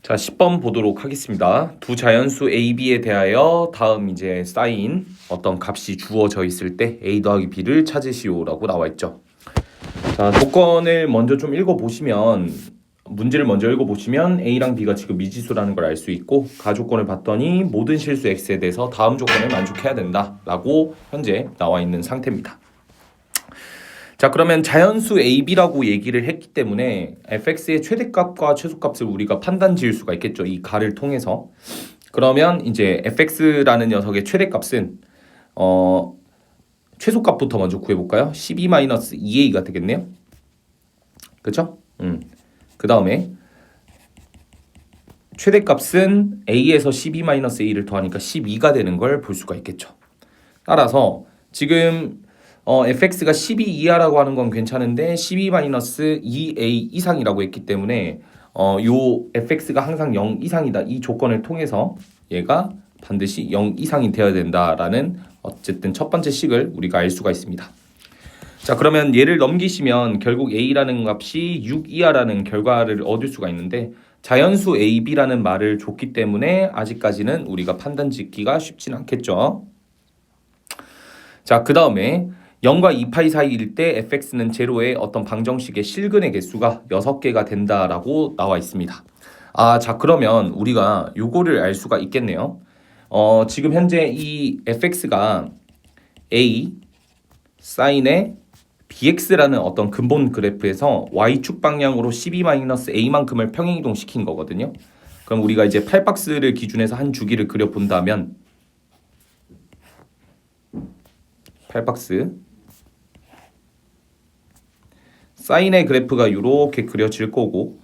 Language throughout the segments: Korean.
자, 10번 보도록 하겠습니다. 두 자연수 A, B에 대하여 다음 이제 쌓인 어떤 값이 주어져 있을 때 A 더하기 B를 찾으시오라고 나와 있죠. 자, 조건을 먼저 좀 읽어보시면 문제를 먼저 읽어보시면 A랑 B가 지금 미지수라는 걸 알 수 있고 가조건을 봤더니 모든 실수 X에 대해서 다음 조건을 만족해야 된다라고 현재 나와 있는 상태입니다. 자, 그러면 자연수 A, B라고 얘기를 했기 때문에 fx의 최대값과 최소값을 우리가 판단 지을 수가 있겠죠. 이 가를 통해서. 그러면 이제 fx라는 녀석의 최대값은 최소값부터 먼저 구해볼까요? 12-2a가 되겠네요. 그쵸? 그 다음에 최대값은 a에서 12-a를 더하니까 12가 되는 걸 볼 수가 있겠죠. 따라서 지금 fx가 12 이하라고 하는 건 괜찮은데 12-2a 이상이라고 했기 때문에 요 fx가 항상 0 이상이다. 이 조건을 통해서 얘가 반드시 0 이상이 되어야 된다라는 어쨌든 첫 번째 식을 우리가 알 수가 있습니다. 자, 그러면 얘를 넘기시면 결국 a라는 값이 6 이하라는 결과를 얻을 수가 있는데 자연수 a, b라는 말을 줬기 때문에 아직까지는 우리가 판단 짓기가 쉽진 않겠죠. 자, 그 다음에 0과 2파이 사이일 때 fx는 제로의 어떤 방정식의 실근의 개수가 6개가 된다라고 나와 있습니다. 자, 그러면 우리가 요거를 알 수가 있겠네요. 지금 현재 이 fx가 a 사인의 bx라는 어떤 근본 그래프에서 y축 방향으로 12-a만큼을 평행이동 시킨 거거든요. 그럼 우리가 이제 8박스를 기준해서 한 주기를 그려본다면 8박스 사인의 그래프가 이렇게 그려질 거고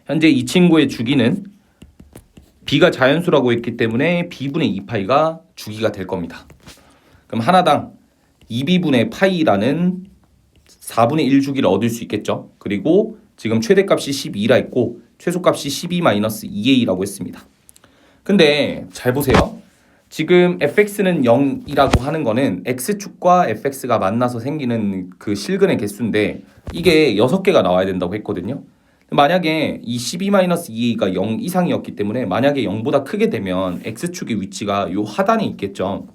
현재 이 친구의 주기는 b가 자연수라고 했기 때문에 b분의 2파이가 주기가 될 겁니다. 그럼 하나당 2b분의 파이라는 4분의 1 주기를 얻을 수 있겠죠. 그리고 지금 최대값이 12라 했고 최소값이 12-2a라고 했습니다. 근데 잘 보세요. 지금 fx는 0이라고 하는 거는 x축과 fx가 만나서 생기는 그 실근의 개수인데 이게 6개가 나와야 된다고 했거든요. 만약에 이 12-2a가 0 이상이었기 때문에 만약에 0보다 크게 되면 x축의 위치가 요 하단에 있겠죠.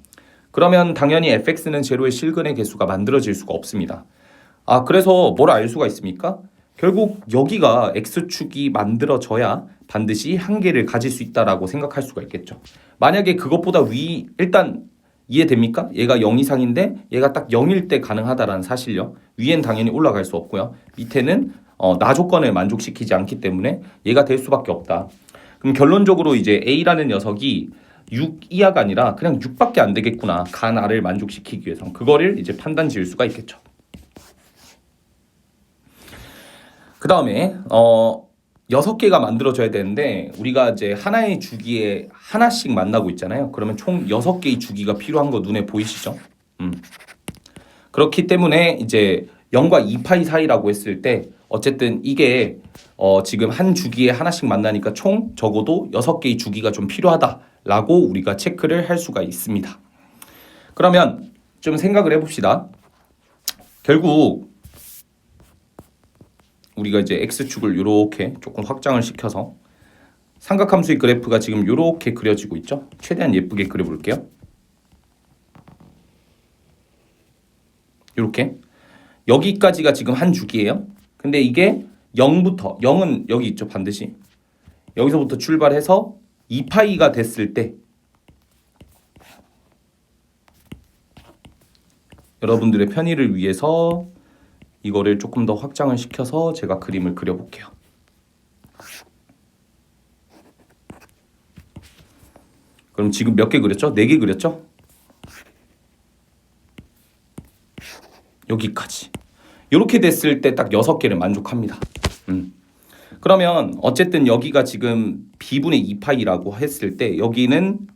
그러면 당연히 fx는 제로의 실근의 개수가 만들어질 수가 없습니다. 그래서 뭘 알 수가 있습니까? 결국 여기가 x축이 만들어져야 반드시 한계를 가질 수 있다라고 생각할 수가 있겠죠. 만약에 그것보다 위 일단 이해됩니까? 얘가 0 이상인데 얘가 딱 0일 때 가능하다라는 사실요. 위엔 당연히 올라갈 수 없고요. 밑에는 나 조건을 만족시키지 않기 때문에 얘가 될 수밖에 없다. 그럼 결론적으로 이제 A라는 녀석이 6 이하가 아니라 그냥 6밖에 안 되겠구나. 간 R을 만족시키기 위해서 그거를 이제 판단 지을 수가 있겠죠. 그 다음에 6개가 만들어져야 되는데 우리가 이제 하나의 주기에 하나씩 만나고 있잖아요. 그러면 총 6개의 주기가 필요한 거 눈에 보이시죠? 그렇기 때문에 이제 0과 2파이 사이라고 했을 때 어쨌든 이게 지금 한 주기에 하나씩 만나니까 총 적어도 6개의 주기가 좀 필요하다라고 우리가 체크를 할 수가 있습니다. 그러면 좀 생각을 해봅시다. 결국 우리가 이제 x축을 이렇게 조금 확장을 시켜서 삼각함수의 그래프가 지금 이렇게 그려지고 있죠. 최대한 예쁘게 그려볼게요. 이렇게 여기까지가 지금 한 주기예요. 근데 이게 0부터 0은 여기 있죠. 반드시 여기서부터 출발해서 2파이가 됐을 때 여러분들의 편의를 위해서 이거를 조금 더 확장을 시켜서 제가 그림을 그려볼게요. 그럼 지금 몇 개 그렸죠? 4개 그렸죠? 여기까지. 이렇게 됐을 때 딱 6개를 만족합니다. 그러면 어쨌든 여기가 지금 b분의 2파이라고 했을 때 여기는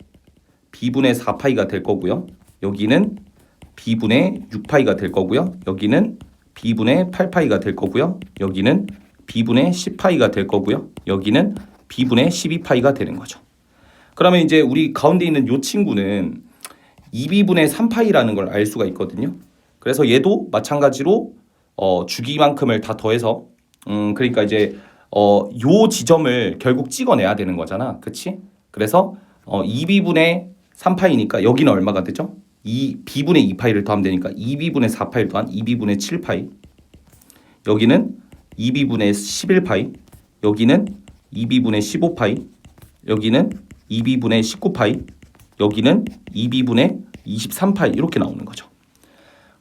b분의 4파이가 될 거고요. 여기는 b분의 6파이가 될 거고요. 여기는 b분의 8파이가 될 거고요. 여기는 b분의 10파이가 될 거고요. 여기는 b분의 12파이가 되는 거죠. 그러면 이제 우리 가운데 있는 이 친구는 2b분의 3파이라는 걸 알 수가 있거든요. 그래서 얘도 마찬가지로 주기만큼을 다 더해서 그러니까 이제 요 지점을 결국 찍어내야 되는 거잖아. 그치? 그래서 2b분의 3파이니까 여기는 얼마가 되죠? 2b분의 2파이를 더하면 되니까 2b분의 4파이를 더한 2b분의 7파이. 여기는 2b분의 11파이. 여기는 2b분의 15파이. 여기는 2b분의 19파이. 여기는 2b분의 23파이. 이렇게 나오는 거죠.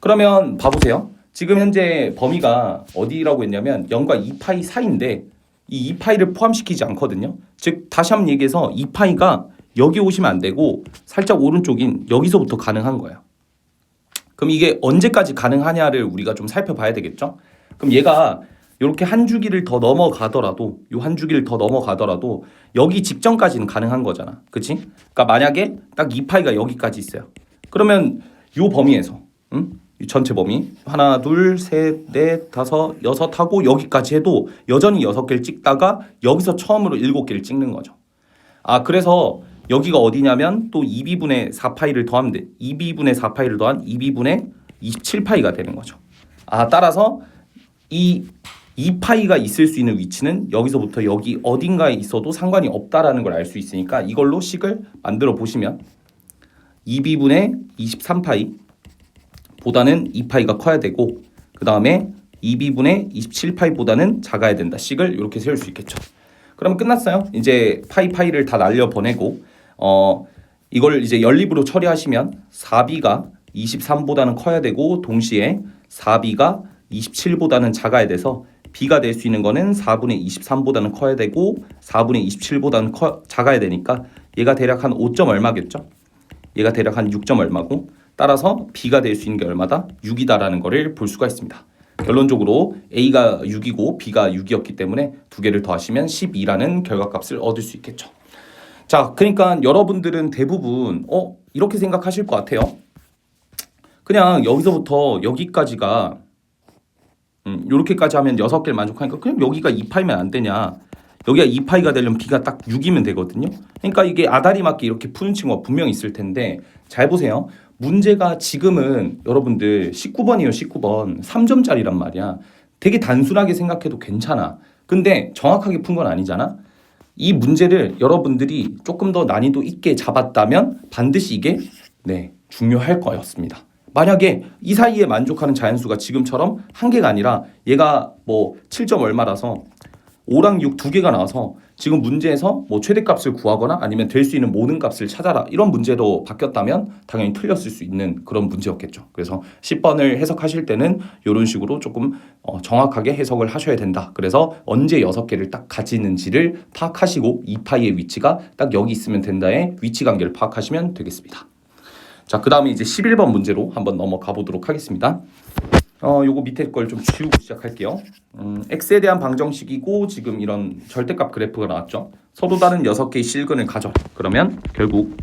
그러면 봐보세요. 지금 현재 범위가 어디라고 했냐면 0과 2파이 사이인데 이 2파이를 포함시키지 않거든요. 즉 다시 한번 얘기해서 2파이가 여기 오시면 안 되고 살짝 오른쪽인 여기서부터 가능한 거예요. 그럼 이게 언제까지 가능하냐를 우리가 좀 살펴봐야 되겠죠. 그럼 얘가 이렇게 한 주기를 더 넘어가더라도 요 한 주기를 더 넘어가더라도 여기 직전까지는 가능한 거잖아. 그치? 그러니까 만약에 딱 2파이가 여기까지 있어요. 그러면 요 범위에서 이 전체 범위 하나 둘 셋 넷 다섯 여섯 하고 여기까지 해도 여전히 6개를 찍다가 여기서 처음으로 7개를 찍는 거죠. 그래서 여기가 어디냐면 또 2b분의 4파이를 더하면 돼. 2b분의 4파이를 더한 2b분의 27파이가 되는 거죠. 따라서 이 2파이가 있을 수 있는 위치는 여기서부터 여기 어딘가에 있어도 상관이 없다라는 걸 알 수 있으니까 이걸로 식을 만들어 보시면 2b분의 23파이 보다는 2파이가 커야 되고 그 다음에 2b분의 27파이보다는 작아야 된다. 식을 이렇게 세울 수 있겠죠. 그럼 끝났어요. 이제 파이를 다 날려보내고 이걸 이제 연립으로 처리하시면 4b가 23보다는 커야 되고 동시에 4b가 27보다는 작아야 돼서 b가 될 수 있는 거는 4분의 23보다는 커야 되고 4분의 27보다는 작아야 되니까 얘가 대략 한 5점 얼마겠죠? 얘가 대략 한 6점 얼마고 따라서 b가 될 수 있는 게 얼마다? 6이다라는 거를 볼 수가 있습니다. 결론적으로 a가 6이고 b가 6이었기 때문에 두 개를 더하시면 12라는 결과값을 얻을 수 있겠죠. 자, 그러니까 여러분들은 대부분 이렇게 생각하실 것 같아요. 그냥 여기서부터 여기까지가 이렇게까지 하면 6개를 만족하니까 그냥 여기가 2파이면 안 되냐. 여기가 2파이가 되려면 b가 딱 6이면 되거든요. 그러니까 이게 아다리 맞게 이렇게 푸는 친구가 분명히 있을 텐데 잘 보세요. 문제가 지금은 여러분들 19번이에요. 19번 3점짜리란 말이야. 되게 단순하게 생각해도 괜찮아. 근데 정확하게 푼 건 아니잖아. 이 문제를 여러분들이 조금 더 난이도 있게 잡았다면 반드시 이게 중요할 거였습니다. 만약에 이 사이에 만족하는 자연수가 지금처럼 한 개가 아니라 얘가 뭐 7점 얼마라서 5랑 6 두 개가 나와서 지금 문제에서 뭐 최대값을 구하거나 아니면 될 수 있는 모든 값을 찾아라 이런 문제로 바뀌었다면 당연히 틀렸을 수 있는 그런 문제였겠죠. 그래서 10번을 해석하실 때는 이런 식으로 조금 정확하게 해석을 하셔야 된다. 그래서 언제 6개를 딱 가지는지를 파악하시고 2파이의 위치가 딱 여기 있으면 된다의 위치 관계를 파악하시면 되겠습니다. 자, 그 다음에 이제 11번 문제로 한번 넘어가 보도록 하겠습니다. 요거 밑에 걸 좀 지우고 시작할게요. x에 대한 방정식이고 지금 이런 절대값 그래프가 나왔죠. 서로 다른 6개의 실근을 가져. 그러면 결국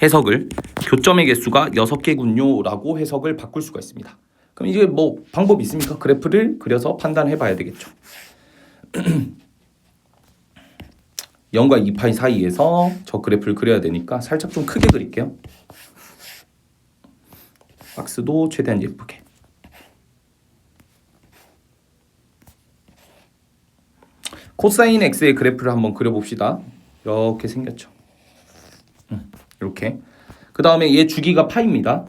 해석을 교점의 개수가 6개군요 라고 해석을 바꿀 수가 있습니다. 그럼 이제 뭐 방법이 있습니까? 그래프를 그려서 판단해 봐야 되겠죠. 0과 2파이 사이에서 저 그래프를 그려야 되니까 살짝 좀 크게 그릴게요. 박스도 최대한 예쁘게. 코사인 x의 그래프를 한번 그려봅시다. 이렇게 생겼죠. 이렇게. 그 다음에 얘 주기가 파입니다.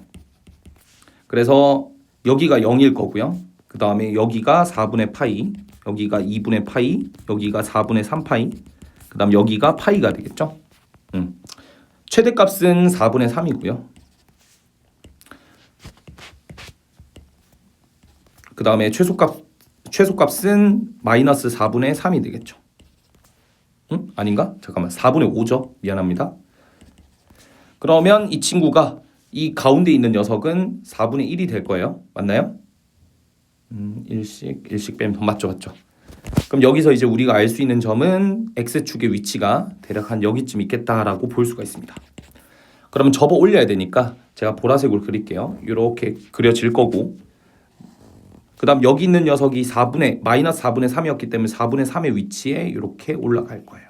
그래서 여기가 0일 거고요. 그 다음에 여기가 4분의 파이, 여기가 2분의 파이, 여기가 4분의 3파이, 그 다음 여기가 파이가 되겠죠. 최대값은 4분의 3이고요. 그 다음에 최소값은 마이너스 4분의 3이 되겠죠. 아닌가? 잠깐만, 4분의 5죠. 미안합니다. 그러면 이 친구가 이 가운데 있는 녀석은 4분의 1이 될 거예요. 맞나요? 일씩 빼면 맞죠. 그럼 여기서 이제 우리가 알 수 있는 점은 x축의 위치가 대략 한 여기쯤 있겠다라고 볼 수가 있습니다. 그러면 접어 올려야 되니까 제가 보라색으로 그릴게요. 이렇게 그려질 거고, 그 다음 여기 있는 녀석이 마이너스 4분의 3이었기 때문에 4분의 3의 위치에 이렇게 올라갈 거예요.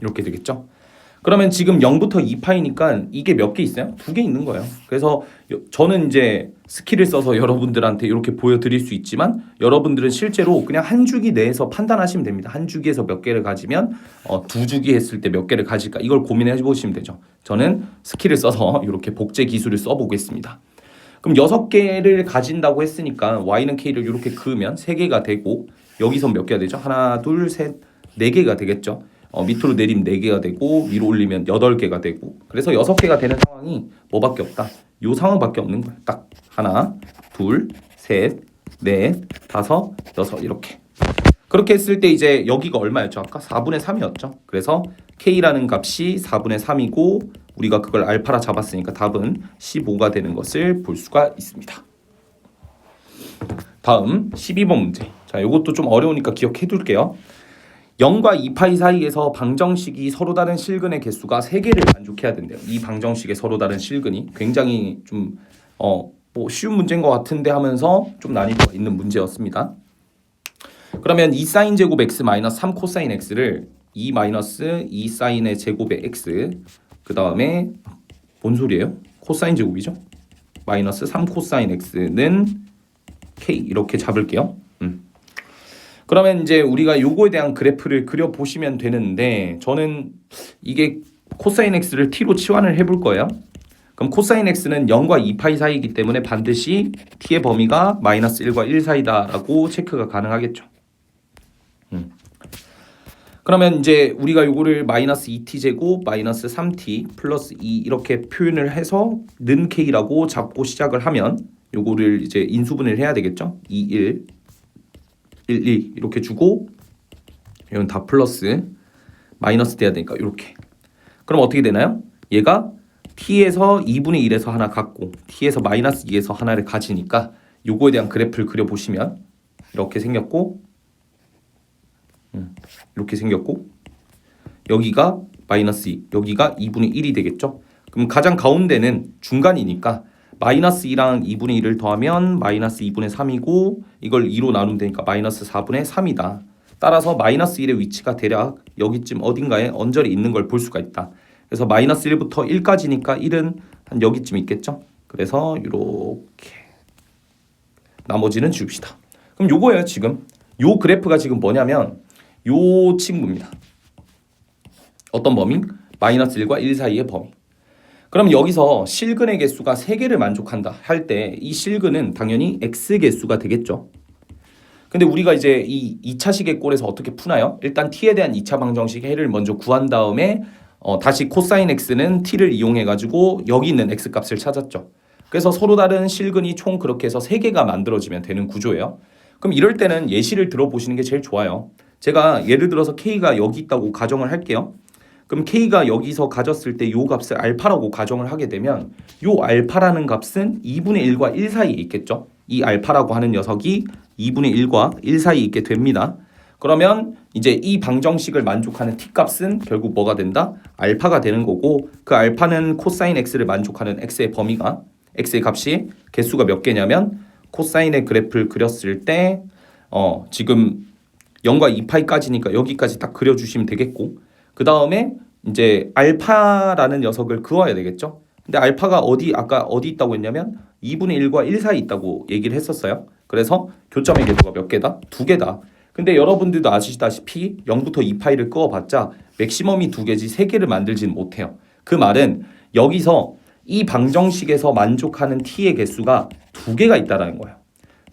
이렇게 되겠죠. 그러면 지금 0부터 2파이니까 이게 몇 개 있어요? 2개 있는 거예요. 그래서 저는 이제 스킬을 써서 여러분들한테 이렇게 보여드릴 수 있지만 여러분들은 실제로 그냥 한 주기 내에서 판단하시면 됩니다. 한 주기에서 몇 개를 가지면 두 주기 했을 때 몇 개를 가질까 이걸 고민해 보시면 되죠. 저는 스킬을 써서 이렇게 복제 기술을 써보겠습니다. 그럼 6개를 가진다고 했으니까 Y는 K를 이렇게 그으면 3개가 되고 여기서 몇 개가 되죠? 하나, 둘, 셋, 4개가 되겠죠. 밑으로 내리면 4개가 되고 위로 올리면 8개가 되고 그래서 6개가 되는 상황이 뭐밖에 없다. 요 상황밖에 없는 거야. 딱 하나, 둘, 셋, 넷, 다섯, 여섯 이렇게. 그렇게 했을 때 이제 여기가 얼마였죠? 아까 4분의 3이었죠. 그래서 K라는 값이 4분의 3이고 우리가 그걸 알파라 잡았으니까 답은 15가 되는 것을 볼 수가 있습니다. 다음 12번 문제. 자, 이것도 좀 어려우니까 기억해 둘게요. 0과 2파이 사이에서 방정식이 서로 다른 실근의 개수가 3개를 만족해야 된대요. 이 방정식의 서로 다른 실근이 굉장히 좀 뭐 쉬운 문제인 것 같은데 하면서 좀 난이도가 있는 문제였습니다. 그러면 2 사인 제곱 x 마이너스 3 코사인 x를 2 마이너스 2 사인의 제곱의 x 그 다음에 뭔 소리예요? 코사인 제곱이죠? 마이너스 3 코사인 x는 k 이렇게 잡을게요. 그러면 이제 우리가 요거에 대한 그래프를 그려보시면 되는데 저는 이게 코사인 x를 t로 치환을 해볼 거예요. 그럼 코사인 x는 0과 2파이 사이이기 때문에 반드시 t의 범위가 마이너스 1과 1 사이다라고 체크가 가능하겠죠. 그러면 이제 우리가 요거를 마이너스 2t 제곱 마이너스 3t 플러스 2 이렇게 표현을 해서 는 k라고 잡고 시작을 하면 요거를 이제 인수분해를 해야 되겠죠. 2, 1, 1, 2 이렇게 주고 이건 다 플러스 마이너스 돼야 되니까 이렇게. 그럼 어떻게 되나요? 얘가 t에서 2분의 1에서 하나 갖고 t에서 마이너스 2에서 하나를 가지니까 요거에 대한 그래프를 그려보시면 이렇게 생겼고 이렇게 생겼고 여기가 마이너스 2 여기가 2분의 1이 되겠죠. 그럼 가장 가운데는 중간이니까 마이너스 2랑 2분의 1을 더하면 마이너스 2분의 3이고 이걸 2로 나누면 되니까 마이너스 4분의 3이다. 따라서 마이너스 1의 위치가 대략 여기쯤 어딘가에 언저리 있는 걸 볼 수가 있다. 그래서 마이너스 1부터 1까지니까 1은 한 여기쯤 있겠죠. 그래서 이렇게 나머지는 지웁시다. 그럼 요거예요. 지금 요 그래프가 지금 뭐냐면 요 친구입니다. 어떤 범위? 마이너스 1과 1 사이의 범위. 그럼 여기서 실근의 개수가 3개를 만족한다 할 때 이 실근은 당연히 x 개수가 되겠죠. 근데 우리가 이제 이 2차식의 꼴에서 어떻게 푸나요? 일단 t에 대한 2차 방정식 해를 먼저 구한 다음에 다시 코사인 x는 t를 이용해 가지고 여기 있는 x 값을 찾았죠. 그래서 서로 다른 실근이 총 그렇게 해서 3개가 만들어지면 되는 구조예요. 그럼 이럴 때는 예시를 들어보시는 게 제일 좋아요. 제가 예를 들어서 k가 여기 있다고 가정을 할게요. 그럼 k가 여기서 가졌을 때 요 값을 알파라고 가정을 하게 되면 요 알파라는 값은 2분의 1과 1 사이에 있겠죠. 이 알파라고 하는 녀석이 2분의 1과 1 사이에 있게 됩니다. 그러면 이제 이 방정식을 만족하는 t 값은 결국 뭐가 된다? 알파가 되는 거고 그 알파는 코사인 x를 만족하는 x의 범위가 x의 값이 개수가 몇 개냐면 코사인의 그래프를 그렸을 때 지금 0과 2파이까지니까 여기까지 딱 그려주시면 되겠고 그 다음에 이제 알파라는 녀석을 그어야 되겠죠. 근데 알파가 아까 어디 있다고 했냐면 2분의 1과 1 사이 있다고 얘기를 했었어요. 그래서 교점의 개수가 몇 개다? 2개다. 근데 여러분들도 아시다시피 0부터 2파이를 그어봤자 맥시멈이 2개지 3개를 만들지는 못해요. 그 말은 여기서 이 방정식에서 만족하는 t의 개수가 2개가 있다라는 거예요.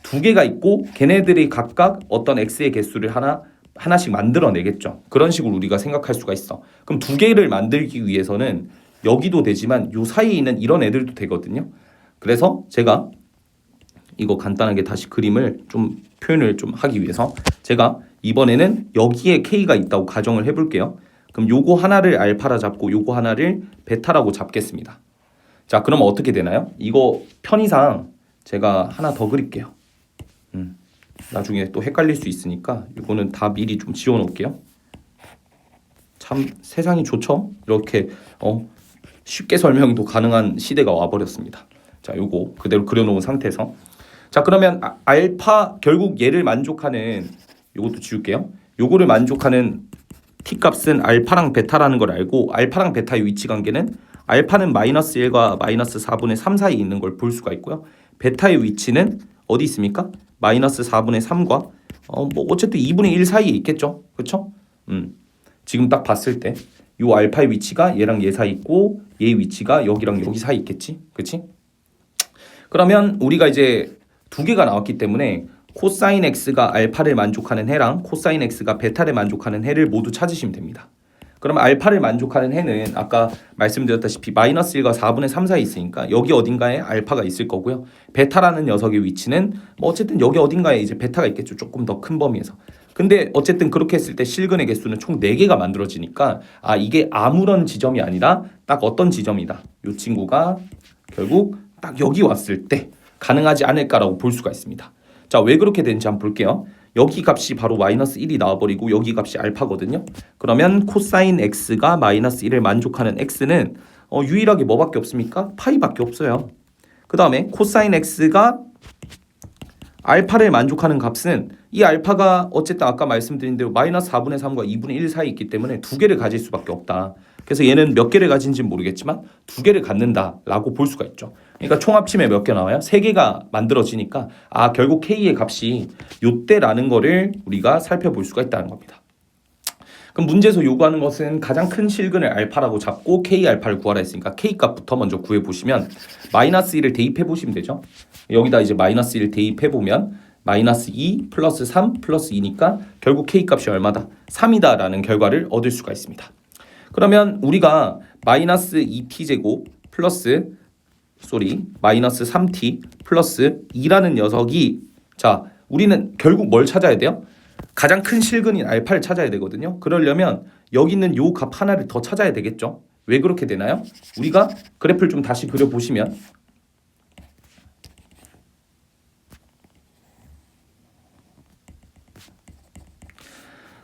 2개가 있고 걔네들이 각각 어떤 x의 개수를 하나씩 만들어내겠죠. 그런 식으로 우리가 생각할 수가 있어. 그럼 2개를 만들기 위해서는 여기도 되지만 요 사이에 있는 이런 애들도 되거든요. 그래서 제가 이거 간단하게 다시 그림을 좀 표현을 좀 하기 위해서 제가 이번에는 여기에 k가 있다고 가정을 해볼게요. 그럼 요거 하나를 알파라 잡고 요거 하나를 베타라고 잡겠습니다. 자, 그럼 어떻게 되나요? 이거 편의상 제가 하나 더 그릴게요. 나중에 또 헷갈릴 수 있으니까 이거는 다 미리 좀 지워 놓을게요. 참 세상이 좋죠? 이렇게 쉽게 설명도 가능한 시대가 와버렸습니다. 자, 요거 그대로 그려놓은 상태에서 자, 그러면 알파 결국 얘를 만족하는 요것도 지울게요. 요거를 만족하는 t값은 알파랑 베타라는 걸 알고 알파랑 베타의 위치 관계는 알파는 마이너스 1과 마이너스 4분의 3 사이에 있는 걸 볼 수가 있고요. 베타의 위치는 어디 있습니까? 마이너스 4분의 3과 뭐 어쨌든 2분의 1 사이에 있겠죠. 그렇죠? 지금 딱 봤을 때 이 알파의 위치가 얘랑 얘 사이 있고 얘의 위치가 여기랑 여기 사이 있겠지. 그렇지? 그러면 우리가 이제 두 개가 나왔기 때문에 코사인 x가 알파를 만족하는 해랑 코사인 x가 베타를 만족하는 해를 모두 찾으시면 됩니다. 그러면 알파를 만족하는 해는 아까 말씀드렸다시피 마이너스 1과 4분의 3 사이에 있으니까 여기 어딘가에 알파가 있을 거고요. 베타라는 녀석의 위치는 뭐 어쨌든 여기 어딘가에 이제 베타가 있겠죠. 조금 더 큰 범위에서. 근데 어쨌든 그렇게 했을 때 실근의 개수는 총 4개가 만들어지니까 이게 아무런 지점이 아니라 딱 어떤 지점이다. 이 친구가 결국 딱 여기 왔을 때 가능하지 않을까라고 볼 수가 있습니다. 자, 왜 그렇게 되는지 한번 볼게요. 여기 값이 바로 마이너스 1이 나와버리고 여기 값이 알파거든요. 그러면 코사인 x가 마이너스 1을 만족하는 x는 유일하게 뭐밖에 없습니까? 파이밖에 없어요. 그 다음에 코사인 x가 알파를 만족하는 값은 이 알파가 어쨌든 아까 말씀드린 대로 마이너스 4분의 3과 2분의 1 사이에 있기 때문에 두 개를 가질 수밖에 없다. 그래서 얘는 몇 개를 가진지는 모르겠지만 두 개를 갖는다라고 볼 수가 있죠. 그러니까 총 합치면 몇 개 나와요? 3개가 만들어지니까 결국 K의 값이 요때라는 거를 우리가 살펴볼 수가 있다는 겁니다. 그럼 문제에서 요구하는 것은 가장 큰 실근을 알파라고 잡고 K 알파를 구하라 했으니까 K 값부터 먼저 구해보시면 마이너스 1을 대입해보시면 되죠. 여기다 이제 마이너스 1 대입해보면 마이너스 2 플러스 3 플러스 2니까 결국 K 값이 얼마다? 3이다 라는 결과를 얻을 수가 있습니다. 그러면 우리가 마이너스 2t제곱 플러스 마이너스 3t 플러스 2라는 녀석이 자 우리는 결국 뭘 찾아야 돼요? 가장 큰 실근인 알파를 찾아야 되거든요. 그러려면 여기 있는 요 값 하나를 더 찾아야 되겠죠. 왜 그렇게 되나요? 우리가 그래프를 좀 다시 그려보시면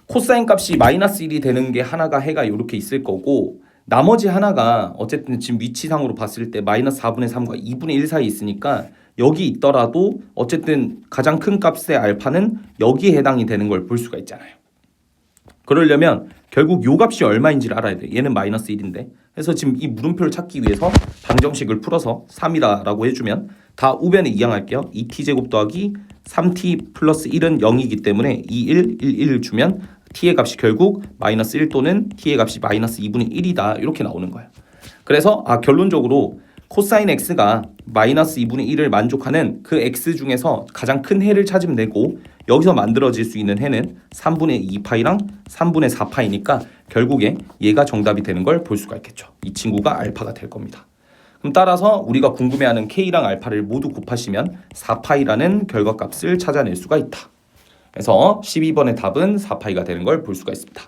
코사인 값이 마이너스 1이 되는 게 하나가 해가 이렇게 있을 거고 나머지 하나가 어쨌든 지금 위치상으로 봤을 때 마이너스 4분의 3과 2분의 1 사이에 있으니까 여기 있더라도 어쨌든 가장 큰 값의 알파는 여기에 해당이 되는 걸 볼 수가 있잖아요. 그러려면 결국 요 값이 얼마인지를 알아야 돼. 얘는 마이너스 1인데. 그래서 지금 이 물음표를 찾기 위해서 방정식을 풀어서 3이라고 해주면 다 우변에 이항할게요. 2t제곱 더하기 3t 플러스 1은 0이기 때문에 2, 1, 1, 1을 주면 t의 값이 결국 마이너스 1 또는 t의 값이 마이너스 2분의 1이다 이렇게 나오는 거예요. 그래서 결론적으로 코사인 x가 마이너스 2분의 1을 만족하는 그 x 중에서 가장 큰 해를 찾으면 되고 여기서 만들어질 수 있는 해는 3분의 2파이랑 3분의 4파이니까 결국에 얘가 정답이 되는 걸 볼 수가 있겠죠. 이 친구가 알파가 될 겁니다. 그럼 따라서 우리가 궁금해하는 k랑 알파를 모두 곱하시면 4파이라는 결과값을 찾아낼 수가 있다. 그래서 12번의 답은 4파이가 되는 걸 볼 수가 있습니다.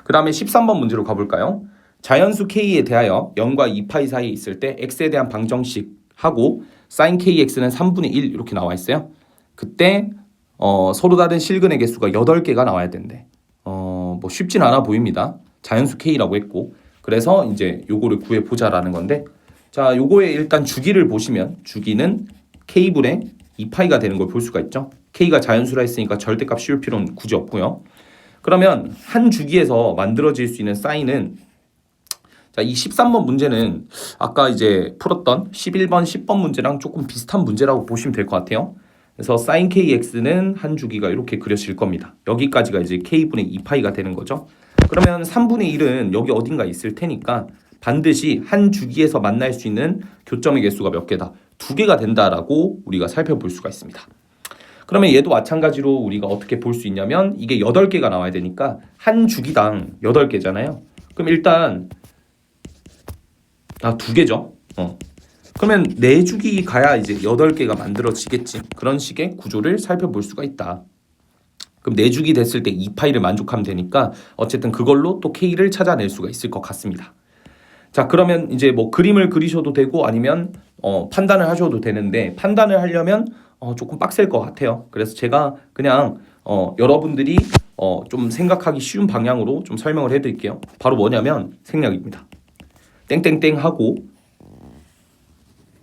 그 다음에 13번 문제로 가볼까요? 자연수 k에 대하여 0과 2파이 사이에 있을 때 x에 대한 방정식 하고 sin kx는 3분의 1 이렇게 나와 있어요. 그때 서로 다른 실근의 개수가 8개가 나와야 된대. 뭐 쉽진 않아 보입니다. 자연수 k라고 했고 그래서 이제 요거를 구해보자라는 건데 자 요거의 일단 주기를 보시면 주기는 k분의 2파이가 되는 걸 볼 수가 있죠. k가 자연수라 했으니까 절대값 씌울 필요는 굳이 없고요. 그러면 한 주기에서 만들어질 수 있는 사인은 자, 이 13번 문제는 아까 이제 풀었던 11번, 10번 문제랑 조금 비슷한 문제라고 보시면 될 것 같아요. 그래서 sin kx는 한 주기가 이렇게 그려질 겁니다. 여기까지가 이제 k분의 2파이가 되는 거죠. 그러면 3분의 1은 여기 어딘가 있을 테니까 반드시 한 주기에서 만날 수 있는 교점의 개수가 몇 개다? 2개가 된다라고 우리가 살펴볼 수가 있습니다. 그러면 얘도 마찬가지로 우리가 어떻게 볼 수 있냐면 이게 8개가 나와야 되니까 한 주기당 8개잖아요. 그럼 일단 2개죠. 그러면 4주기 가야 이제 8개가 만들어지겠지. 그런 식의 구조를 살펴볼 수가 있다. 그럼 4주기 됐을 때 2파이를 만족하면 되니까 어쨌든 그걸로 또 K를 찾아낼 수가 있을 것 같습니다. 자, 그러면 이제 뭐 그림을 그리셔도 되고 아니면 판단을 하셔도 되는데 판단을 하려면 조금 빡셀 것 같아요. 그래서 제가 그냥 여러분들이 좀 생각하기 쉬운 방향으로 좀 설명을 해드릴게요. 바로 뭐냐면 생략입니다. 땡땡땡 하고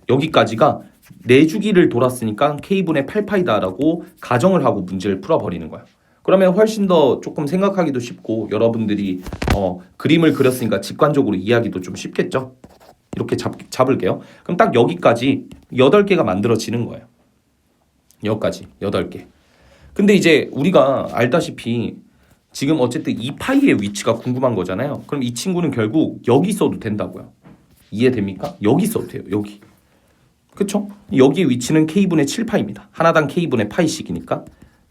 여기까지가 4주기를 돌았으니까 K분의 8파이다라고 가정을 하고 문제를 풀어버리는 거예요. 그러면 훨씬 더 조금 생각하기도 쉽고 여러분들이 그림을 그렸으니까 직관적으로 이해하기도 좀 쉽겠죠. 이렇게 잡을게요. 그럼 딱 여기까지 8개가 만들어지는 거예요. 여기까지 8개. 근데 이제 우리가 알다시피 지금 어쨌든 이 파이의 위치가 궁금한 거잖아요. 그럼 이 친구는 결국 여기 써도 된다고요. 이해됩니까? 여기 써도 돼요. 여기. 그쵸? 여기의 위치는 K분의 7파입니다. 하나당 K분의 파이씩이니까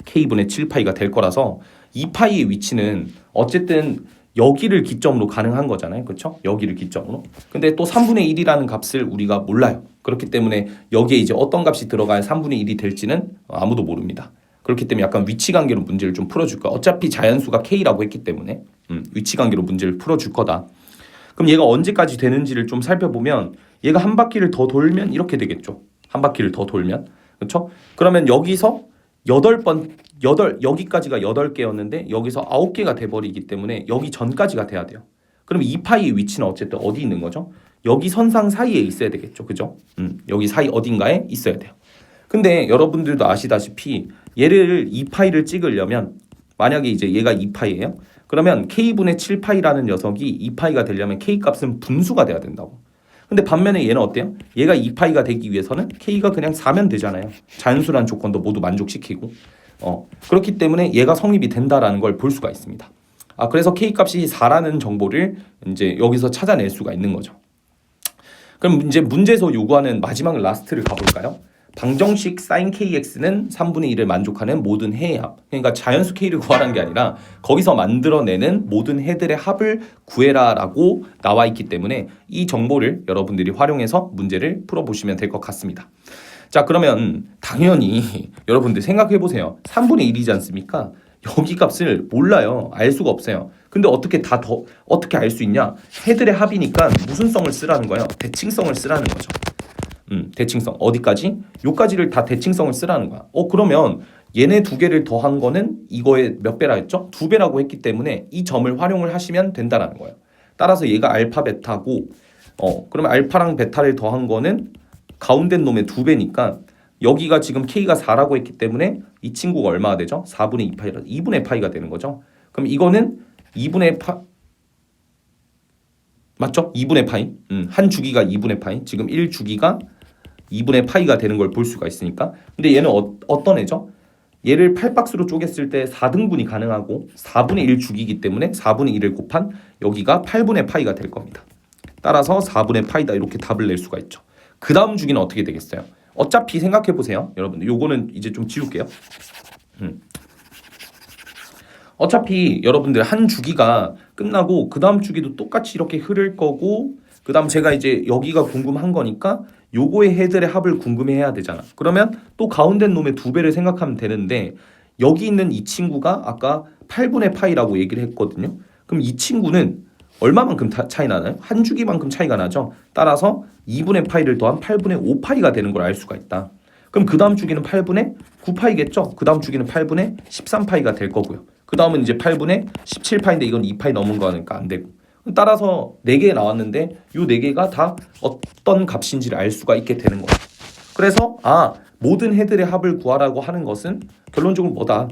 K분의 7파이가 될 거라서 이 파이의 위치는 어쨌든 여기를 기점으로 가능한 거잖아요. 그렇죠? 여기를 기점으로. 근데 또 3분의 1이라는 값을 우리가 몰라요. 그렇기 때문에 여기에 이제 어떤 값이 들어가야 3분의 1이 될지는 아무도 모릅니다. 그렇기 때문에 약간 위치 관계로 문제를 좀 풀어줄 거야. 어차피 자연수가 K라고 했기 때문에 위치 관계로 문제를 풀어줄 거다. 그럼 얘가 언제까지 되는지를 좀 살펴보면 얘가 한 바퀴를 더 돌면 이렇게 되겠죠. 한 바퀴를 더 돌면. 그렇죠? 그러면 여기서 8여기까지가 8개였는데 여기서 9개가 돼버리기 때문에 여기 전까지가 돼야 돼요. 그럼 이 파이의 위치는 어쨌든 어디 있는 거죠? 여기 선상 사이에 있어야 되겠죠. 그죠? 여기 사이 어딘가에 있어야 돼요. 근데 여러분들도 아시다시피 얘를 2파이를 찍으려면 만약에 이제 얘가 2파이예요. 그러면 K분의 7파이라는 녀석이 2파이가 되려면 K 값은 분수가 돼야 된다고. 근데 반면에 얘는 어때요? 얘가 2파이가 되기 위해서는 K가 그냥 4면 되잖아요. 자연수란 조건도 모두 만족시키고. 그렇기 때문에 얘가 성립이 된다라는 걸 볼 수가 있습니다. 그래서 K 값이 4라는 정보를 이제 여기서 찾아낼 수가 있는 거죠. 그럼 이제 문제에서 요구하는 마지막 라스트를 가볼까요? 방정식 sin kx는 3분의 1을 만족하는 모든 해의 합. 그러니까 자연수 k를 구하라는 게 아니라 거기서 만들어내는 모든 해들의 합을 구해라라고 나와 있기 때문에 이 정보를 여러분들이 활용해서 문제를 풀어보시면 될 것 같습니다. 자, 그러면 당연히 여러분들 생각해 보세요. 3분의 1이지 않습니까? 여기 값을 몰라요. 알 수가 없어요. 근데 어떻게 알 수 있냐? 해들의 합이니까 무슨 성을 쓰라는 거예요? 대칭성을 쓰라는 거죠. 대칭성 어디까지? 요까지를 다 대칭성을 쓰라는 거야. 그러면 얘네 두 개를 더한 거는 이거의 몇 배라 했죠? 2배라고 했기 때문에 이 점을 활용을 하시면 된다라는 거예요. 따라서 얘가 알파 베타고 그러면 알파랑 베타를 더한 거는 가운데 놈의 2배니까 여기가 지금 K가 4라고 했기 때문에 이 친구가 얼마가 되죠? 4분의 2파이라 2분의 파이가 되는 거죠. 그럼 이거는 2분의 맞죠? 2분의 파이. 한 주기가 2분의 파이. 지금 1주기가 2분의 파이가 되는 걸 볼 수가 있으니까. 근데 얘는 어떤 애죠? 얘를 8박스로 쪼갰을 때 4등분이 가능하고 4분의 1 주기이기 때문에 4분의 1을 곱한 여기가 8분의 파이가 될 겁니다. 따라서 4분의 파이다 이렇게 답을 낼 수가 있죠. 그 다음 주기는 어떻게 되겠어요? 어차피 생각해 보세요. 여러분들 요거는 이제 좀 지울게요. 어차피 여러분들 한 주기가 끝나고 그 다음 주기도 똑같이 이렇게 흐를 거고 그 다음 제가 이제 여기가 궁금한 거니까 요거의 해들의 합을 궁금해해야 되잖아. 그러면 또 가운데 놈의 2배를 생각하면 되는데 여기 있는 이 친구가 아까 8분의 파이라고 얘기를 했거든요. 그럼 이 친구는 얼마만큼 차이 나나요? 한 주기만큼 차이가 나죠. 따라서 2분의 파이를 더한 8분의 5파이가 되는 걸 알 수가 있다. 그럼 그 다음 주기는 8분의 9파이겠죠? 그 다음 주기는 8분의 13파이가 될 거고요. 그 다음은 이제 8분의 17파인데 이건 2파이 넘은 거니까 안 되고. 따라서 4개 나왔는데 이 4개가 다 어떤 값인지를 알 수가 있게 되는 거예요. 그래서 모든 해들의 합을 구하라고 하는 것은 결론적으로 뭐다?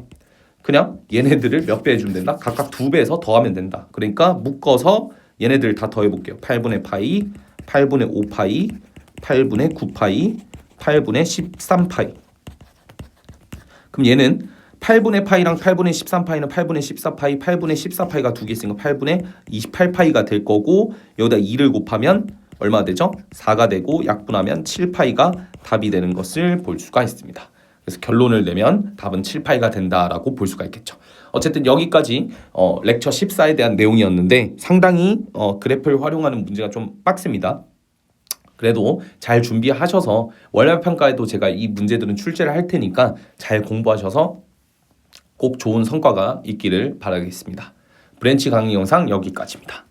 그냥 얘네들을 몇 배 해주면 된다? 각각 2배에서 더하면 된다. 그러니까 묶어서 얘네들을 다 더해볼게요. 8분의 파이, 8분의 5파이, 8분의 9파이, 8분의 13파이. 그럼 얘는 8분의 파이랑 8분의 13파이는 8분의 14파이, 8분의 14파이가 두 개 있으니까 8분의 28파이가 될 거고 여기다 2를 곱하면 얼마 되죠? 4가 되고 약분하면 7파이가 답이 되는 것을 볼 수가 있습니다. 그래서 결론을 내면 답은 7파이가 된다라고 볼 수가 있겠죠. 어쨌든 여기까지 렉처 14에 대한 내용이었는데 상당히 그래프를 활용하는 문제가 좀 빡셉니다. 그래도 잘 준비하셔서 월말평가에도 제가 이 문제들은 출제를 할 테니까 잘 공부하셔서 꼭 좋은 성과가 있기를 바라겠습니다. 브랜치 강의 영상 여기까지입니다.